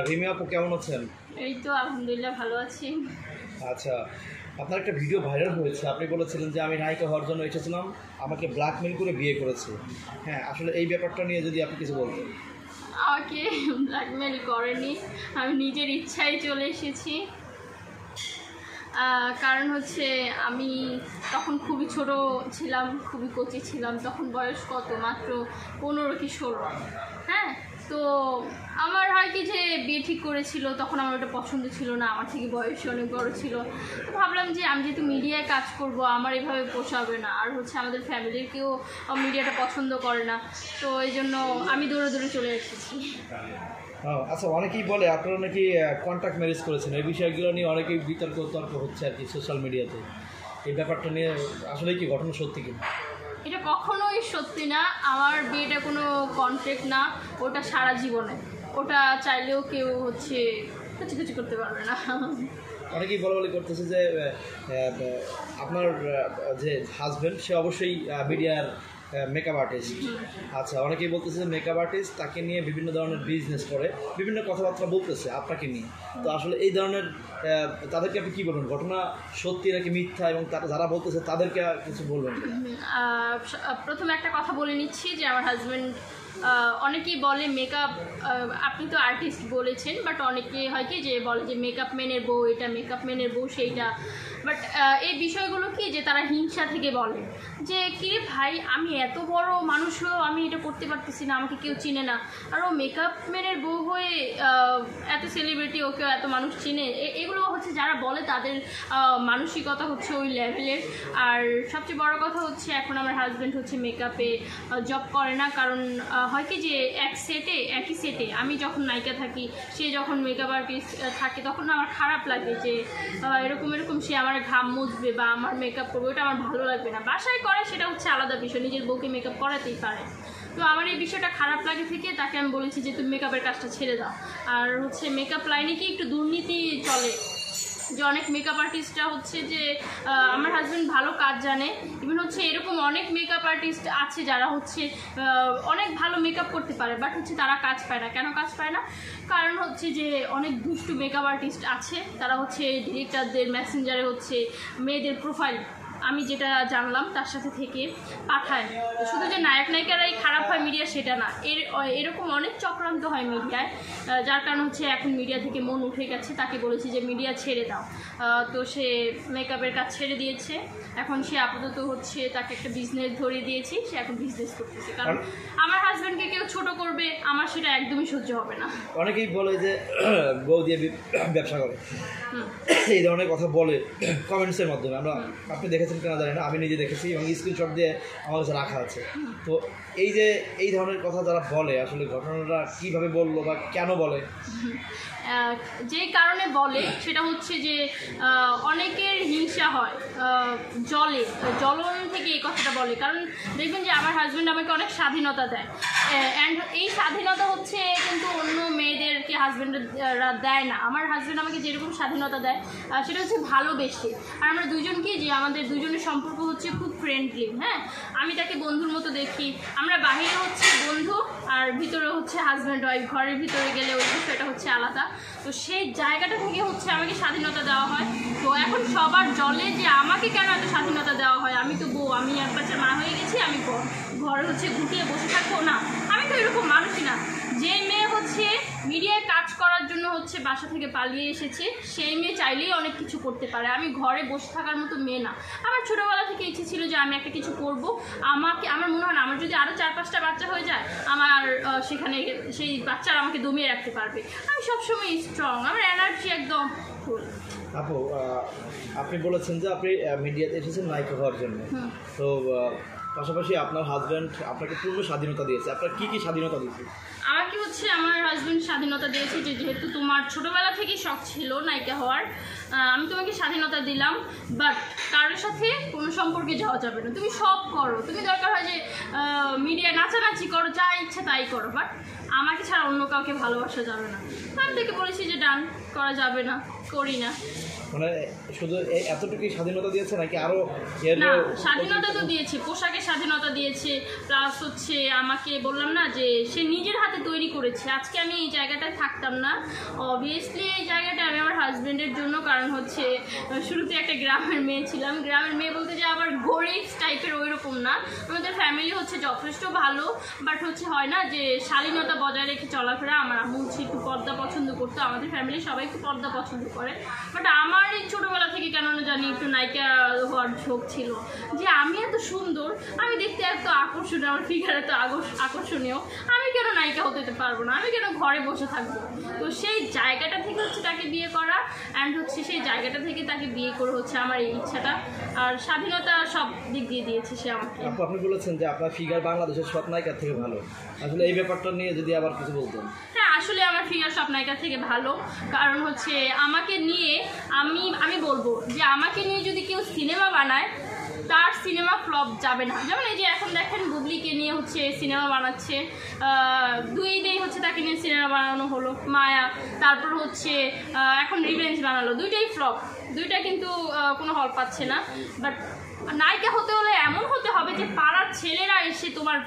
রিমি আপু কেমন আছেন? এই তো আলহামদুলিল্লাহ ভালো আছি। আচ্ছা, আপনার একটা ভিডিও ভাইরাল হয়েছে, আপনি বলেছিলেন যে আমি নায়িকা হওয়ার জন্য এসেছিলাম, আমাকে ব্ল্যাকমেল করে বিয়ে করেছে। হ্যাঁ, আসলে এই ব্যাপারটা নিয়ে যদি আপনি কিছু বলতেন। আমাকে ব্ল্যাকমেল করেনি, আমি নিজের ইচ্ছায় চলে এসেছি। কারণ হচ্ছে আমি তখন খুবই ছোট ছিলাম, খুবই কচি ছিলাম, তখন বয়স কত মাত্র 15 কি 16। হ্যাঁ, তো আমার হয় কি যে বিয়ে ঠিক করেছিল, তখন আমার ওটা পছন্দ ছিল না, আমার থেকে বয়স অনেক বড় ছিল। তো ভাবলাম যে আমি যেহেতু মিডিয়ায় কাজ করব, আমার এভাবে পোষাবে না, আর হচ্ছে আমাদের ফ্যামিলির কেউ মিডিয়াটা পছন্দ করে না, তো এই জন্য আমি দৌড়ে দৌড়ে চলে এসেছি। আচ্ছা, অনেকেই বলে আপনারা নাকি কন্ট্রাক্ট ম্যারেজ করেছেন, এই বিষয়গুলো নিয়ে অনেকেই বিতর্ক তর্ক হচ্ছে আর কি সোশ্যাল মিডিয়াতে। এই ব্যাপারটা নিয়ে আসলে কি ঘটনা সত্যি কিনা? এটা কখনোই সত্যি না, আমার বিয়েটা কোনো কন্ট্রাক্ট না, ওটা সারা জীবনে, ওটা চাইলেও কেউ হচ্ছে কিছু করতে পারবে না। অনেকেই বলাবলি করতেছে যে আপনার যে হাজব্যান্ড সে অবশ্যই মিডিয়ার মেকআপ আর্টিস্ট। আচ্ছা, অনেকেই বলতেছে যে মেকআপ আর্টিস্ট, তাকে নিয়ে বিভিন্ন ধরনের বিজনেস করে, বিভিন্ন কথাবার্তা বলতেছে আপনাকে নিয়ে। তো আসলে এই ধরনের তাদেরকে আপনি কী বলবেন? ঘটনা সত্যি নাকি মিথ্যা, এবং যারা বলতেছে তাদেরকে কিছু বলবেন? প্রথমে একটা কথা বলে নিচ্ছি যে আমার হাজব্যান্ড, অনেকেই বলে মেকআপ, আপনি তো আর্টিস্ট বলেছেন, বাট অনেকে হয় কি যে বলে যে মেকআপ ম্যানের বউ এটা, মেকআপ ম্যানের বউ সেইটা। বাট এই বিষয়গুলো কি যে তারা হিংসা থেকে বলে যে কি ভাই, আমি এত বড় মানুষ হয়েও আমি এটা করতে পারতেছি না, আমাকে কেউ চিনে না, আর ও মেকআপ ম্যানের বউ হয়ে এত সেলিব্রিটি, ওকে এত মানুষ চিনে। এগুলো হচ্ছে যারা বলে তাদের মানসিকতা হচ্ছে ওই লেভেলের। আর সবচেয়ে বড় কথা হচ্ছে এখন আমার হাজব্যান্ড হচ্ছে মেকআপে জব করে না, কারণ হয় কি যে একই সেটে আমি যখন নায়িকা থাকি, সে যখন মেকআপ আর্টিস্ট থাকে, তখন আমার খারাপ লাগে যে এরকম সে আমার ঘাম মুছবে বা আমার মেকআপ করবে, ওটা আমার ভালো লাগবে না। বাসায় করে সেটা হচ্ছে আলাদা বিষয়, নিজের বউকে মেকআপ করাতেই পারে। তো আমার এই বিষয়টা খারাপ লাগে থেকে তাকে আমি বলেছি যে তুমি মেকআপের কাজটা ছেড়ে দাও। আর হচ্ছে মেকআপ লাইনে কি একটু দুর্নীতি চলে, যে অনেক মেকআপ আর্টিস্টরা হচ্ছে যে আমার হাজব্যান্ড ভালো কাজ জানে, ইভেন হচ্ছে এরকম অনেক মেকআপ আর্টিস্ট আছে যারা হচ্ছে অনেক ভালো মেকআপ করতে পারে, বাট হচ্ছে তারা কাজ পায় না। কেন কাজ পায় না? কারণ হচ্ছে যে অনেক দুষ্টু মেকআপ আর্টিস্ট আছে, তারা হচ্ছে ডিরেক্টরদের মেসেঞ্জারে হচ্ছে মেয়েদের প্রোফাইল, আমি যেটা জানলাম তার সাথে থেকে পাঠায়। শুধু যে নায়ক নায়িকারাই খারাপ হয় মিডিয়া সেটা না, এরকম অনেক চক্রান্ত হয় মিডিয়ায়, যার কারণ হচ্ছে এখন মিডিয়া থেকে মন উঠে গেছে। তাকে বলেছি যে মিডিয়া ছেড়ে দাও, তো সে মেকআপের কাজ ছেড়ে দিয়েছে। এখন সে আপাতত হচ্ছে তাকে একটা বিজনেস ধরিয়ে দিয়েছি, সে এখন বিজনেস করতেছে। কারণ আমার হাজব্যান্ডকে কেউ ছোট করবে, আমার সেটা একদমই সহ্য হবে না। অনেকেই বলে যে বউ দিয়ে ব্যবসা করে, এই ধরনের কথা বলে কমেন্টসের মাধ্যমে। আপনি দেখেছেন কিনা জানি না, আমি নিজে দেখেছি এবং স্ক্রিনশট দিয়ে আমার কাছে রাখা আছে। তো এই ধরনের কথা যারা বলে, আসলে ঘটনাটা কীভাবে বললো বা কেন বলে? যে কারণে বলে সেটা হচ্ছে যে অনেকের হিংসা হয়, জ্বলন থেকে এই কথাটা বলে। কারণ দেখবেন যে আমার হাজব্যান্ড আমাকে অনেক স্বাধীনতা দেয়, অ্যান্ড এই স্বাধীনতা হচ্ছে কিন্তু অন্য মেয়েদেরকে হাজব্যান্ডরা দেয় না। আমার হাজব্যান্ড আমাকে যেরকম স্বাধীনতা দেয় সেটা হচ্ছে ভালোবেসে। আর আমরা দুজন কি যে আমাদের দুজনের সম্পর্ক হচ্ছে খুব ফ্রেন্ডলি। হ্যাঁ, আমি তাকে বন্ধুর মতো দেখি, আমরা বাহিরে হচ্ছে বন্ধু আর ভিতরে হচ্ছে হাজব্যান্ড ওয়াইফ, ঘরের ভিতরে গেলে ওই বিষয়টা হচ্ছে আলাদা। তো সেই জায়গাটা থেকে হচ্ছে আমাকে স্বাধীনতা দেওয়া হয়। তো এখন সবার জলে যে আমাকে কেন এত স্বাধীনতা দেওয়া হয়, আমি তো বউ, আমি এক বাচ্চার মা হয়ে গেছি, আমি ঘরে হচ্ছে গুটিয়ে বসে থাকবো না, আমি তো এরকম মানুষই না। যে মেয়ে হচ্ছে মিডিয়ায় কাজ করার জন্য হচ্ছে বাসা থেকে পালিয়ে এসেছে, সেই মেয়ে চাইলেই অনেক কিছু করতে পারে। আমি ঘরে বসে থাকার মতো মেয়ে না। আমার ছোটোবেলা থেকে ইচ্ছে ছিল যে আমি একটা কিছু করব। আমার মনে হয় না আমার যদি আরও 4-5টা বাচ্চা হয়ে যায়, আমার সেখানে সেই বাচ্চারা আমাকে দমিয়ে রাখতে পারবে। আমি সবসময় স্ট্রং, আমার এনার্জি একদম ফুল। আপু, আপনি বলেছেন যে আপনি মিডিয়াতে এসেছেন নায়িকা হওয়ার জন্য, তো পাশাপাশি আপনার হাজব্যান্ড আপনাকে পূর্ণ স্বাধীনতা দিয়েছে। আপনার কী কী স্বাধীনতা দিয়েছে? আমাকে হচ্ছে আমার হাজব্যান্ড স্বাধীনতা দিয়েছে যে যেহেতু তোমার ছোটোবেলা থেকেই শখ ছিল নায়িকা হওয়ার, আমি তোমাকে স্বাধীনতা দিলাম, বাট কারোর সাথে কোনো সম্পর্কে যাওয়া যাবে না। তুমি সব করো, তুমি দরকার হয় যে মিডিয়ায় নাচানাচি করো, যা ইচ্ছা তাই করো, বাট আমাকে ছাড়া অন্য কাউকে ভালোবাসা যাবে না। আমি থেকে বলেছি যে ডান, করা যাবে না, করি না। মানে শুধু এতটুকুই স্বাধীনতা দিয়েছে নাকি আরো? না, স্বাধীনতা তো দিয়েছে, পোশাকের স্বাধীনতা দিয়েছে, প্লাস হচ্ছে আমাকে বললাম না যে সে নিজের হাতে তৈরি করেছে। আজকে আমি এই জায়গাটায় থাকতাম না, অবভিয়াসলি এই জায়গাটা আমি আমার হাজব্যান্ডের জন্য। কারণ হচ্ছে শুরুতে একটা গ্রামের মেয়ে ছিলাম, গ্রামের মেয়ে বলতে যে আবার গরিব টাইপের ওইরকম না, আমাদের ফ্যামিলি হচ্ছে যথেষ্ট ভালো, বাট হচ্ছে হয় না যে শালীনতা বজায় রেখে চলাফেরা। আমার আম্মু হচ্ছে একটু পর্দা পছন্দ করতো, আমাদের ফ্যামিলি সবাই একটু পর্দা পছন্দ করে, বাট আমার এই ছোটোবেলা থেকে কেন না জানি একটু নায়িকা হওয়ার ঝোঁক ছিল, যে আমি এত সুন্দর, আমি দেখতে এত আকর্ষণীয়, আমার ফিগার এত আকর্ষণীয়, আমি কেন নায়িকা হতে পারবো না, আমি কেন ঘরে বসে থাকবো। তো সেই জায়গাটা থেকে হচ্ছে তাকে বিয়ে করা, অ্যান্ড হচ্ছে সেই জায়গাটা থেকে তাকে বিয়ে করে হচ্ছে আমার এই ইচ্ছাটা, আর স্বাধীনতা সব দিক দিয়ে দিয়েছে সে আমাকে। আপনি বলেছেন যে আপনার ফিগার বাংলাদেশের সব নায়িকার থেকে ভালো, আসলে এই ব্যাপারটা নিয়ে যদি আবার কিছু বলতেন। হ্যাঁ, আসলে আমার ফিগার সব নায়িকার থেকে ভালো, কারণ হচ্ছে আমাকে নিয়ে আমি বলবো যে আমাকে নিয়ে যদি কেউ সিনেমা বানায় তার সিনেমা ফ্লপ যাবে না। যেমন এই যে এখন দেখেন বুবলিকে নিয়ে হচ্ছে সিনেমা বানাচ্ছে, দুই দিন হচ্ছে তাকে নিয়ে সিনেমা বানানো হলো মায়া, তারপর হচ্ছে এখন রিভেঞ্জ বানালো, দুইটাই ফ্লপ, দুইটা কিন্তু কোনো হল পাচ্ছে না। বাট নায়িকা হতে হলে এমন হতে হবে যে পাড়ার ছেলেরা এসে তোমার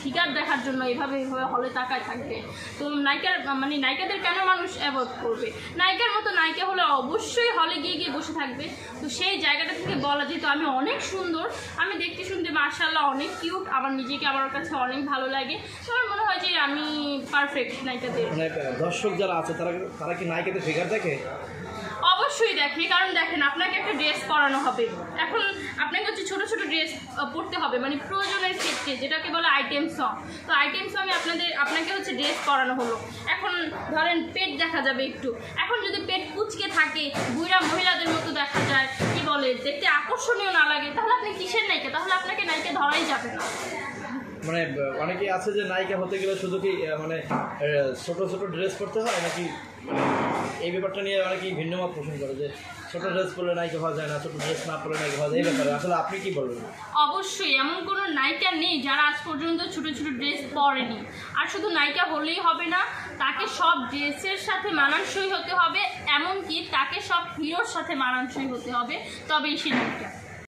ফিগার দেখার জন্য এভাবে হলে তাকায় থাকবে। তো নায়িকাদের কেন মানুষ অ্যাভয়েড করবে? নায়িকার মতো নায়িকা হলে অবশ্যই হলে গিয়ে বসে থাকবে। তো সেই জায়গাটা থেকে বলা যেত আমি অনেক সুন্দর, আমি দেখতে শুনতে মাশাআল্লাহ অনেক কিউট, আমার নিজেকে আমার কাছে অনেক ভালো লাগে, আমার মনে হয় যে আমি পারফেক্ট নায়িকাদের। মানে দর্শক যারা আছে তারা কি নায়িকাদের ফিগার দেখে? অবশ্যই দেখে, কারণ দেখেন আপনাকে একটা ড্রেস পরানো হবে, এখন আপনাকে হচ্ছে ছোটো ছোটো ড্রেস পরতে হবে, মানে প্রয়োজনের ক্ষেত্রে, যেটাকে বলে আইটেম সং। তো আইটেম সঙ্গে আপনাকে হচ্ছে ড্রেস পরানো হলো, এখন ধরেন পেট দেখা যাবে একটু, এখন যদি পেট কুচকে থাকে, বুড়া মহিলাদের মতো দেখা যায়, কি বলে দেখতে আকর্ষণীয় না লাগে, তাহলে আপনি কিসের নায়িকা? তাহলে আপনাকে নায়িকা ধরাই যাবে না। মানে অনেকেই আছে যে নায়িকা হতে গেলে শুধু কি মানে ছোট ছোট ড্রেস পরতে হয় নাকি, এই ব্যাপারটা নিয়ে অনেকেই ভিন্ন মত পোষণ করে যে ছোট ড্রেস পরলে নায়িকা হওয়া যায় না, ছোট ড্রেস না পরলে নায়িকা হওয়া যায়, এই ব্যাপারে আসলে আপনি কি বলবেন? অবশ্যই এমন কোনো নায়িকা নেই যারা আজ পর্যন্ত ছোটো ছোটো ড্রেস পরেনি। আর শুধু নায়িকা হলেই হবে না, তাকে সব ড্রেসের সাথে মানানসই হতে হবে, এমনকি তাকে সব হিরোর সাথে মানানসই হতে হবে, তবেই সে নায়িকা।